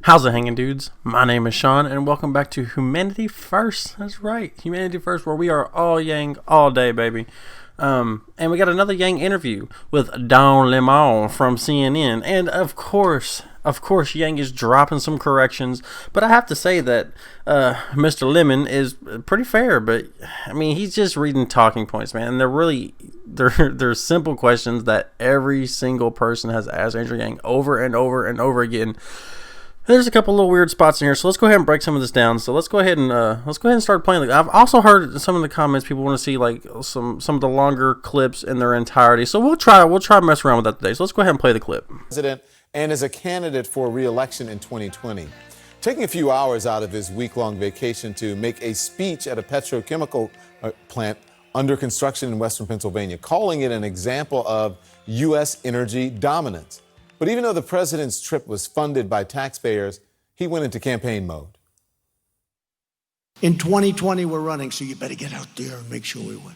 How's it hanging, dudes? My name is Sean, and welcome back to Humanity First. That's right, Humanity First, where we are all Yang all day, baby. And we got another Yang interview with Don Lemon from CNN, and of course, Yang is dropping some corrections. But I have to say that Mr. Lemon is pretty fair. But I mean, he's just reading talking points, man. They're simple questions that every single person has asked Andrew Yang over and over and over again. There's a couple little weird spots in here, so let's go ahead and break some of this down. So let's go ahead and start playing. I've also heard some of the comments people want to see like some of the longer clips in their entirety. So we'll try to mess around with that today. So let's go ahead and play the clip. President and as a candidate for re-election in 2020, taking a few hours out of his week-long vacation to make a speech at a petrochemical plant under construction in Western Pennsylvania, calling it an example of U.S. energy dominance. But even though the president's trip was funded by taxpayers, he went into campaign mode. In 2020, we're running, so you better get out there and make sure we win.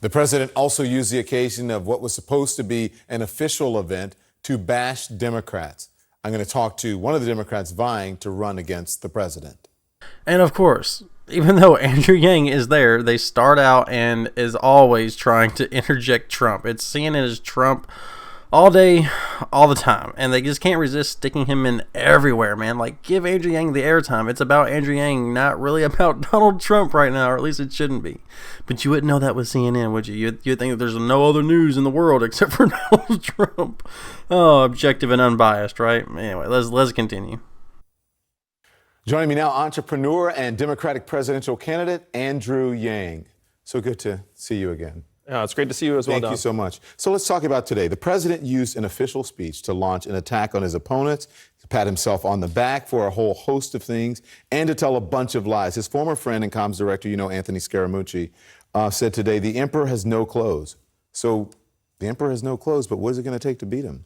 The president also used the occasion of what was supposed to be an official event to bash Democrats. I'm going to talk to one of the Democrats vying to run against the president. And of course, even though Andrew Yang is there, they start out and is always trying to interject Trump. It's CNN as Trump all day, all the time, and they just can't resist sticking him in everywhere, man. Like, give Andrew Yang the airtime. It's about Andrew Yang, not really about Donald Trump right now, or at least it shouldn't be. But you wouldn't know that with CNN, would you? You'd think that there's no other news in the world except for Donald Trump. Oh, objective and unbiased, right? Anyway, let's continue. Joining me now, entrepreneur and Democratic presidential candidate Andrew Yang. So good to see you again. Yeah, it's great to see you as well, Thank Don. you so much. So let's talk about today. The president used an official speech to launch an attack on his opponents, to pat himself on the back for a whole host of things, and to tell a bunch of lies. His former friend and comms director, Anthony Scaramucci, said today, the emperor has no clothes. So the emperor has no clothes, but what is it going to take to beat him?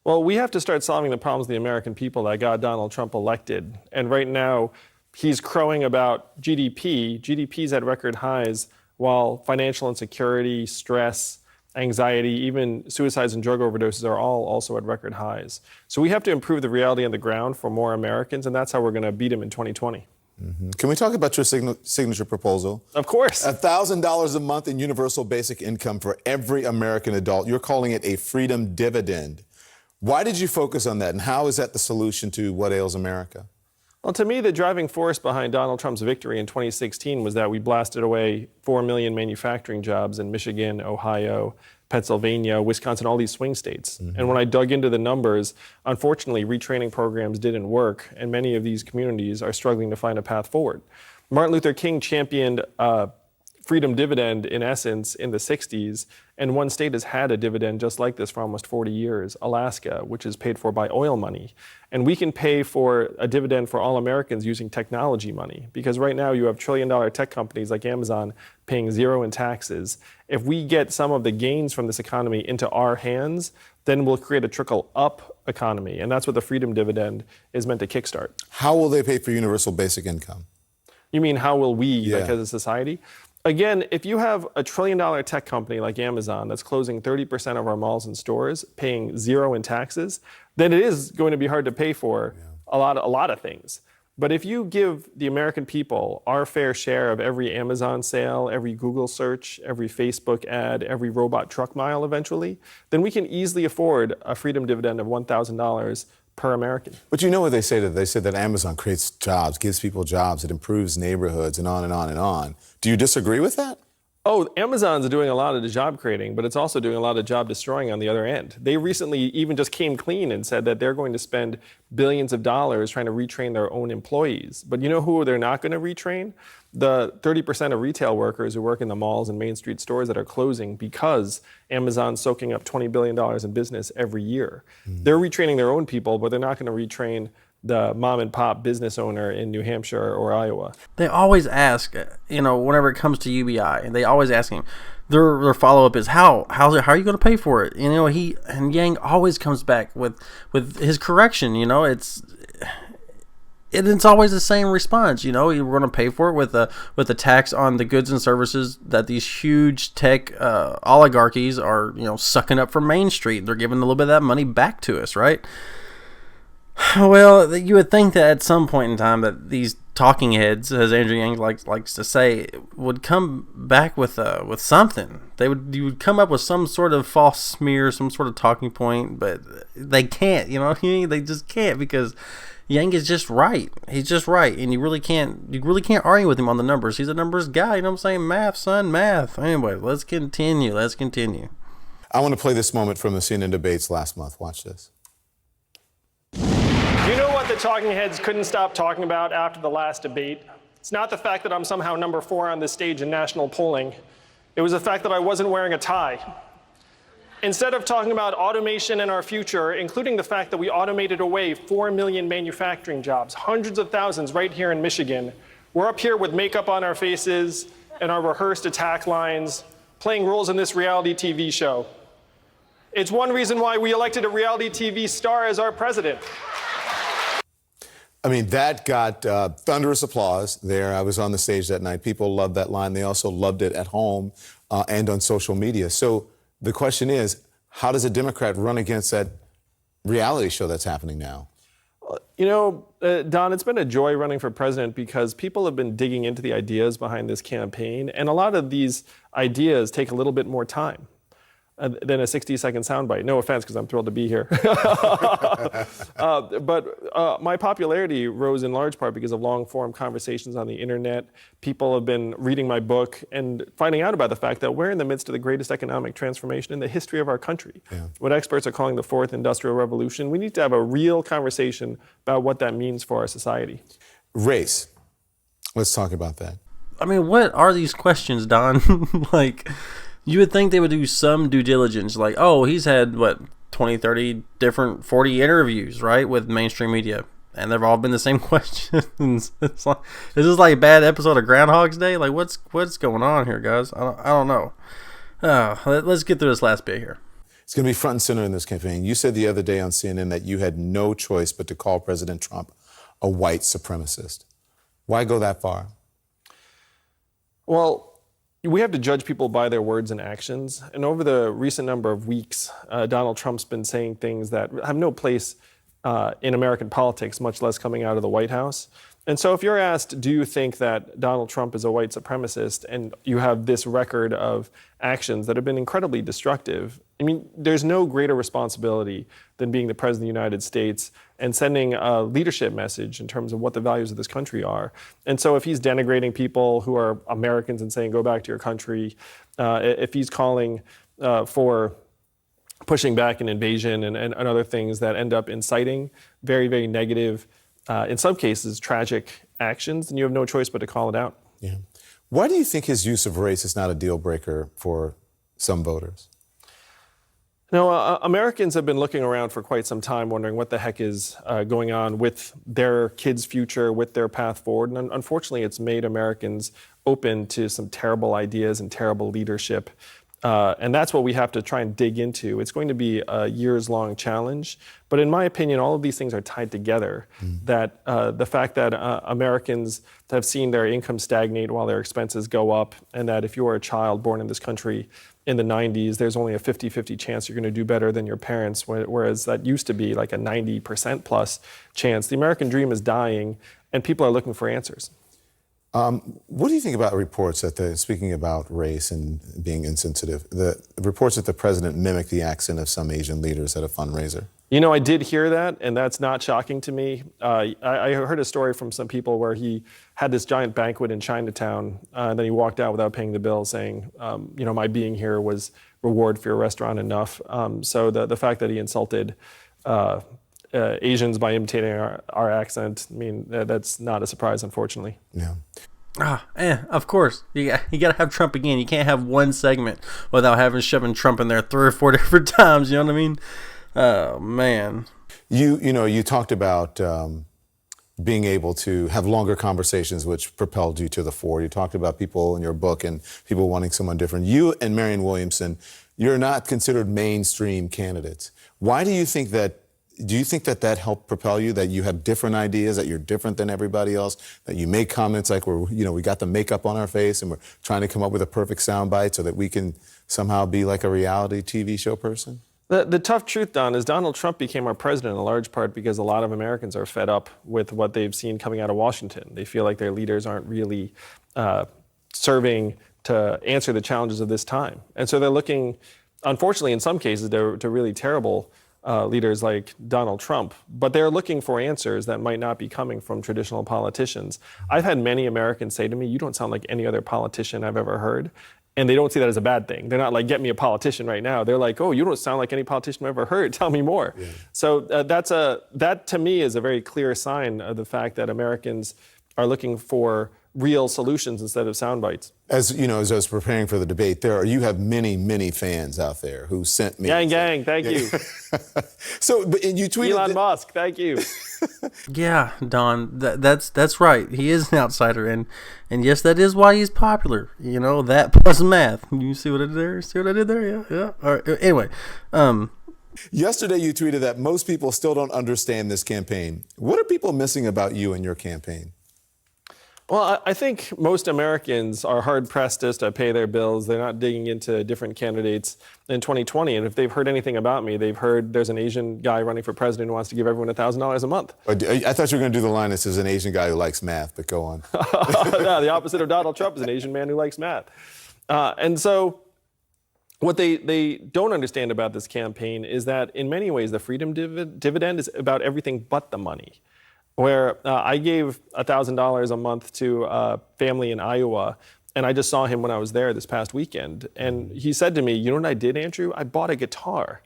Well, we have to start solving the problems of the American people that got Donald Trump elected. And right now, he's crowing about GDP. GDP's at record highs, while financial insecurity, stress, anxiety, even suicides and drug overdoses are all also at record highs. So we have to improve the reality on the ground for more Americans, and that's how we're going to beat him in 2020. Mm-hmm. Can we talk about your signature proposal? Of course. $1,000 a month in universal basic income for every American adult. You're calling it a Freedom Dividend. Why did you focus on that, and how is that the solution to what ails America? Well, to me, the driving force behind Donald Trump's victory in 2016 was that we blasted away 4 million manufacturing jobs in Michigan, Ohio, Pennsylvania, Wisconsin, all these swing states. Mm-hmm. And when I dug into the numbers, unfortunately, retraining programs didn't work, and many of these communities are struggling to find a path forward. Martin Luther King championed Freedom Dividend, in essence, in the 60s, and one state has had a dividend just like this for almost 40 years, Alaska, which is paid for by oil money. And we can pay for a dividend for all Americans using technology money, because right now you have trillion-dollar tech companies like Amazon paying zero in taxes. If we get some of the gains from this economy into our hands, then we'll create a trickle-up economy, and that's what the Freedom Dividend is meant to kickstart. How will they pay for universal basic income? You mean how will we, like as a society? Again, if you have a trillion-dollar tech company like Amazon that's closing 30% of our malls and stores, paying zero in taxes, then it is going to be hard to pay for a lot of things. But if you give the American people our fair share of every Amazon sale, every Google search, every Facebook ad, every robot truck mile eventually, then we can easily afford a Freedom Dividend of $1,000 per American. But you know what they say? They say that Amazon creates jobs, gives people jobs, it improves neighborhoods, and on and on and on. Do you disagree with that? Oh, Amazon's doing a lot of the job creating, but it's also doing a lot of job destroying on the other end. They recently even just came clean and said that they're going to spend billions of dollars trying to retrain their own employees. But you know who they're not going to retrain? The 30% of retail workers who work in the malls and Main Street stores that are closing because Amazon's soaking up $20 billion in business every year. They're retraining their own people, but they're not going to retrain the mom and pop business owner in New Hampshire or Iowa. They always ask, whenever it comes to UBI, and they always ask him, their follow up is how are you going to pay for it? And Yang always comes back with his correction. It's always the same response. We're going to pay for it with a tax on the goods and services that these huge tech oligarchies are sucking up from Main Street. They're giving a little bit of that money back to us, right? Well, you would think that at some point in time that these talking heads, as Andrew Yang likes to say, would come back with something. You would come up with some sort of false smear, some sort of talking point, but they can't. You know what I mean? They just can't, because Yang is just right. He's just right, and you really can't argue with him on the numbers. He's a numbers guy. You know what I'm saying? Math, son, math. Anyway, let's continue. I want to play this moment from the CNN debates last month. Watch this. You know what the talking heads couldn't stop talking about after the last debate? It's not the fact that I'm somehow number 4 on this stage in national polling. It was the fact that I wasn't wearing a tie. Instead of talking about automation in our future, including the fact that we automated away 4 million manufacturing jobs, hundreds of thousands right here in Michigan, we're up here with makeup on our faces and our rehearsed attack lines, playing roles in this reality TV show. It's one reason why we elected a reality TV star as our president. I mean, that got thunderous applause there. I was on the stage that night. People loved that line. They also loved it at home and on social media. So the question is, how does a Democrat run against that reality show that's happening now? You know, Don, it's been a joy running for president because people have been digging into the ideas behind this campaign, and a lot of these ideas take a little bit more time than a 60-second soundbite. No offense, because I'm thrilled to be here. But my popularity rose in large part because of long-form conversations on the internet. People have been reading my book and finding out about the fact that we're in the midst of the greatest economic transformation in the history of our country. Yeah. What experts are calling the fourth industrial revolution. We need to have a real conversation about what that means for our society. Race. Let's talk about that. I mean, what are these questions, Don? Like, you would think they would do some due diligence, like, oh, he's had, 20, 30 different, 40 interviews, right, with mainstream media, and they've all been the same questions. It's like, is this like a bad episode of Groundhog's Day? Like, what's going on here, guys? I don't know. Let's get through this last bit here. It's going to be front and center in this campaign. You said the other day on CNN that you had no choice but to call President Trump a white supremacist. Why go that far? Well, we have to judge people by their words and actions. And over the recent number of weeks, Donald Trump's been saying things that have no place in American politics, much less coming out of the White House. And so if you're asked, do you think that Donald Trump is a white supremacist, and you have this record of actions that have been incredibly destructive, I mean, there's no greater responsibility than being the President of the United States and sending a leadership message in terms of what the values of this country are. And so if he's denigrating people who are Americans and saying, go back to your country, if he's calling for pushing back an invasion and other things that end up inciting very, very negative, in some cases, tragic actions, then you have no choice but to call it out. Yeah. Why do you think his use of race is not a deal breaker for some voters? No, Americans have been looking around for quite some time wondering what the heck is going on with their kids' future, with their path forward. And unfortunately, it's made Americans open to some terrible ideas and terrible leadership. And that's what we have to try and dig into. It's going to be a years-long challenge. But in my opinion, all of these things are tied together. That the fact that Americans have seen their income stagnate while their expenses go up, and that if you are a child born in this country in the 90s, there's only a 50-50 chance you're going to do better than your parents, whereas that used to be like a 90% plus chance. The American dream is dying, and people are looking for answers. What do you think about reports that speaking about race and being insensitive, the reports that the president mimicked the accent of some Asian leaders at a fundraiser? You know, I did hear that, and that's not shocking to me. I heard a story from some people where he had this giant banquet in Chinatown, and then he walked out without paying the bill, saying, you know, my being here was reward for your restaurant enough. So the fact that he insulted Asians by imitating our accent, I mean, that's not a surprise, unfortunately. Yeah. Of course. You got to have Trump again. You can't have one segment without shoving Trump in there 3 or 4 different times. You know what I mean? Oh, man. You talked about being able to have longer conversations, which propelled you to the fore. You talked about people in your book and people wanting someone different. You and Marianne Williamson, you're not considered mainstream candidates. Why do you think that? Do you think that helped propel you, that you have different ideas, that you're different than everybody else, that you make comments like we got the makeup on our face and we're trying to come up with a perfect soundbite so that we can somehow be like a reality TV show person? The tough truth, Don, is Donald Trump became our president in large part because a lot of Americans are fed up with what they've seen coming out of Washington. They feel like their leaders aren't really serving to answer the challenges of this time. And so they're looking, unfortunately, in some cases, to really terrible leaders like Donald Trump. But they're looking for answers that might not be coming from traditional politicians. I've had many Americans say to me, "You don't sound like any other politician I've ever heard." And they don't see that as a bad thing. They're not like, "Get me a politician right now." They're like, "Oh, you don't sound like any politician I've ever heard. Tell me more." Yeah. So that to me is a very clear sign of the fact that Americans are looking for real solutions instead of sound bites. As you know, as I was preparing for the debate, you have many fans out there who sent me. Gang, thank you. So, but you tweeted Elon Musk, thank you. Yeah, Don, that's right. He is an outsider, and yes, that is why he's popular. You know, that plus math. You see what I did there? See what I did there? Yeah. All right. Anyway, yesterday you tweeted that most people still don't understand this campaign. What are people missing about you and your campaign? Well, I think most Americans are hard-pressed just to pay their bills. They're not digging into different candidates in 2020. And if they've heard anything about me, they've heard there's an Asian guy running for president who wants to give everyone $1,000 a month. I thought you were going to do the line that says an Asian guy who likes math, but go on. No, the opposite of Donald Trump is an Asian man who likes math. And so what they don't understand about this campaign is that in many ways, the Freedom Dividend is about everything but the money. Where I gave $1,000 a month to a family in Iowa, and I just saw him when I was there this past weekend. And he said to me, "You know what I did, Andrew? I bought a guitar.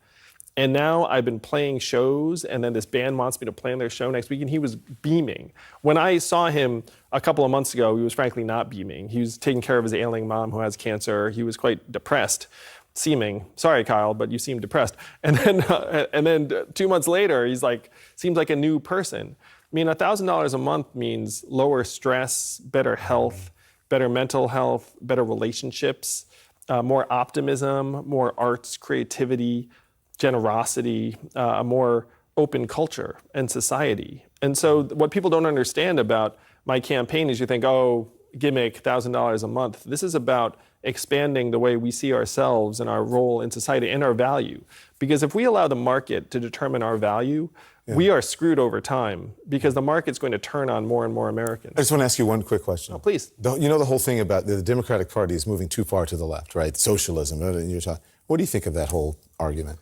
And now I've been playing shows, and then this band wants me to play on their show next week," and he was beaming. When I saw him a couple of months ago, he was frankly not beaming. He was taking care of his ailing mom who has cancer. He was quite depressed. Seeming, sorry, Kyle, but you seem depressed. And then 2 months later, he's like, seems like a new person. I mean, $1,000 a month means lower stress, better health, better mental health, better relationships, more optimism, more arts, creativity, generosity, a more open culture and society. And so what people don't understand about my campaign is you think, oh, gimmick, $1,000 a month. This is about expanding the way we see ourselves and our role in society and our value. Because if we allow the market to determine our value, we are screwed over time because the market's going to turn on more and more Americans. I just want to ask you one quick question. Oh, please. You know the whole thing about the Democratic Party is moving too far to the left, right? Socialism. What do you think of that whole argument?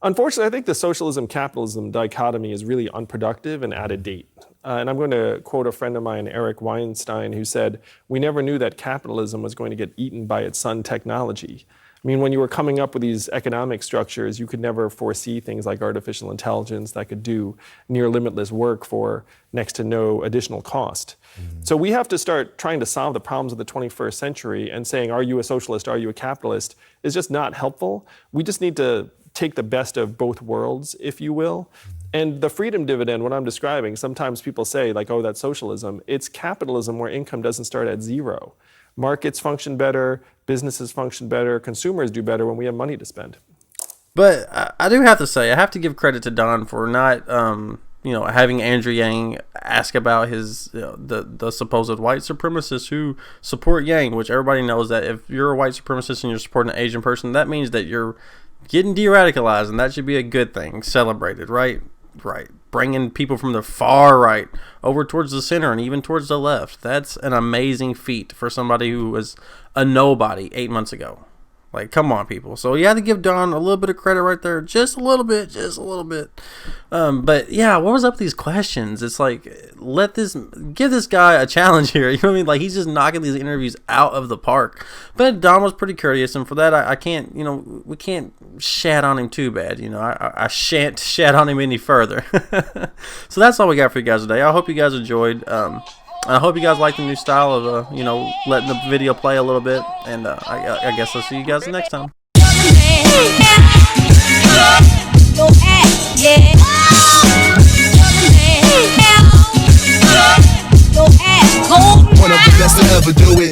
Unfortunately, I think the socialism-capitalism dichotomy is really unproductive and out of date. And I'm going to quote a friend of mine, Eric Weinstein, who said, "We never knew that capitalism was going to get eaten by its son, technology." I mean, when you were coming up with these economic structures, you could never foresee things like artificial intelligence that could do near limitless work for next to no additional cost. Mm-hmm. So we have to start trying to solve the problems of the 21st century, and saying, are you a socialist, are you a capitalist, is just not helpful. We just need to take the best of both worlds, if you will. Mm-hmm. And the freedom dividend, what I'm describing, sometimes people say, like, oh, that's socialism. It's capitalism where income doesn't start at zero. Markets function better, businesses function better, consumers do better when we have money to spend. But I do have to say, I have to give credit to Don for not, having Andrew Yang ask about his the supposed white supremacists who support Yang, which everybody knows that if you're a white supremacist and you're supporting an Asian person, that means that you're getting de-radicalized, and that should be a good thing, celebrated, right? Right. Bringing people from the far right over towards the center and even towards the left. That's an amazing feat for somebody who was a nobody 8 months ago. Like, come on, people. So you had to give Don a little bit of credit right there. Just a little bit. But yeah, what was up with these questions? It's like, give this guy a challenge here. You know what I mean? Like, he's just knocking these interviews out of the park. But Don was pretty courteous, and for that, I can't, we can't shat on him too bad. I shan't shat on him any further. So that's all we got for you guys today. I hope you guys enjoyed. I hope you guys like the new style of, letting the video play a little bit. And I guess I'll see you guys next time. One of the best to ever do it.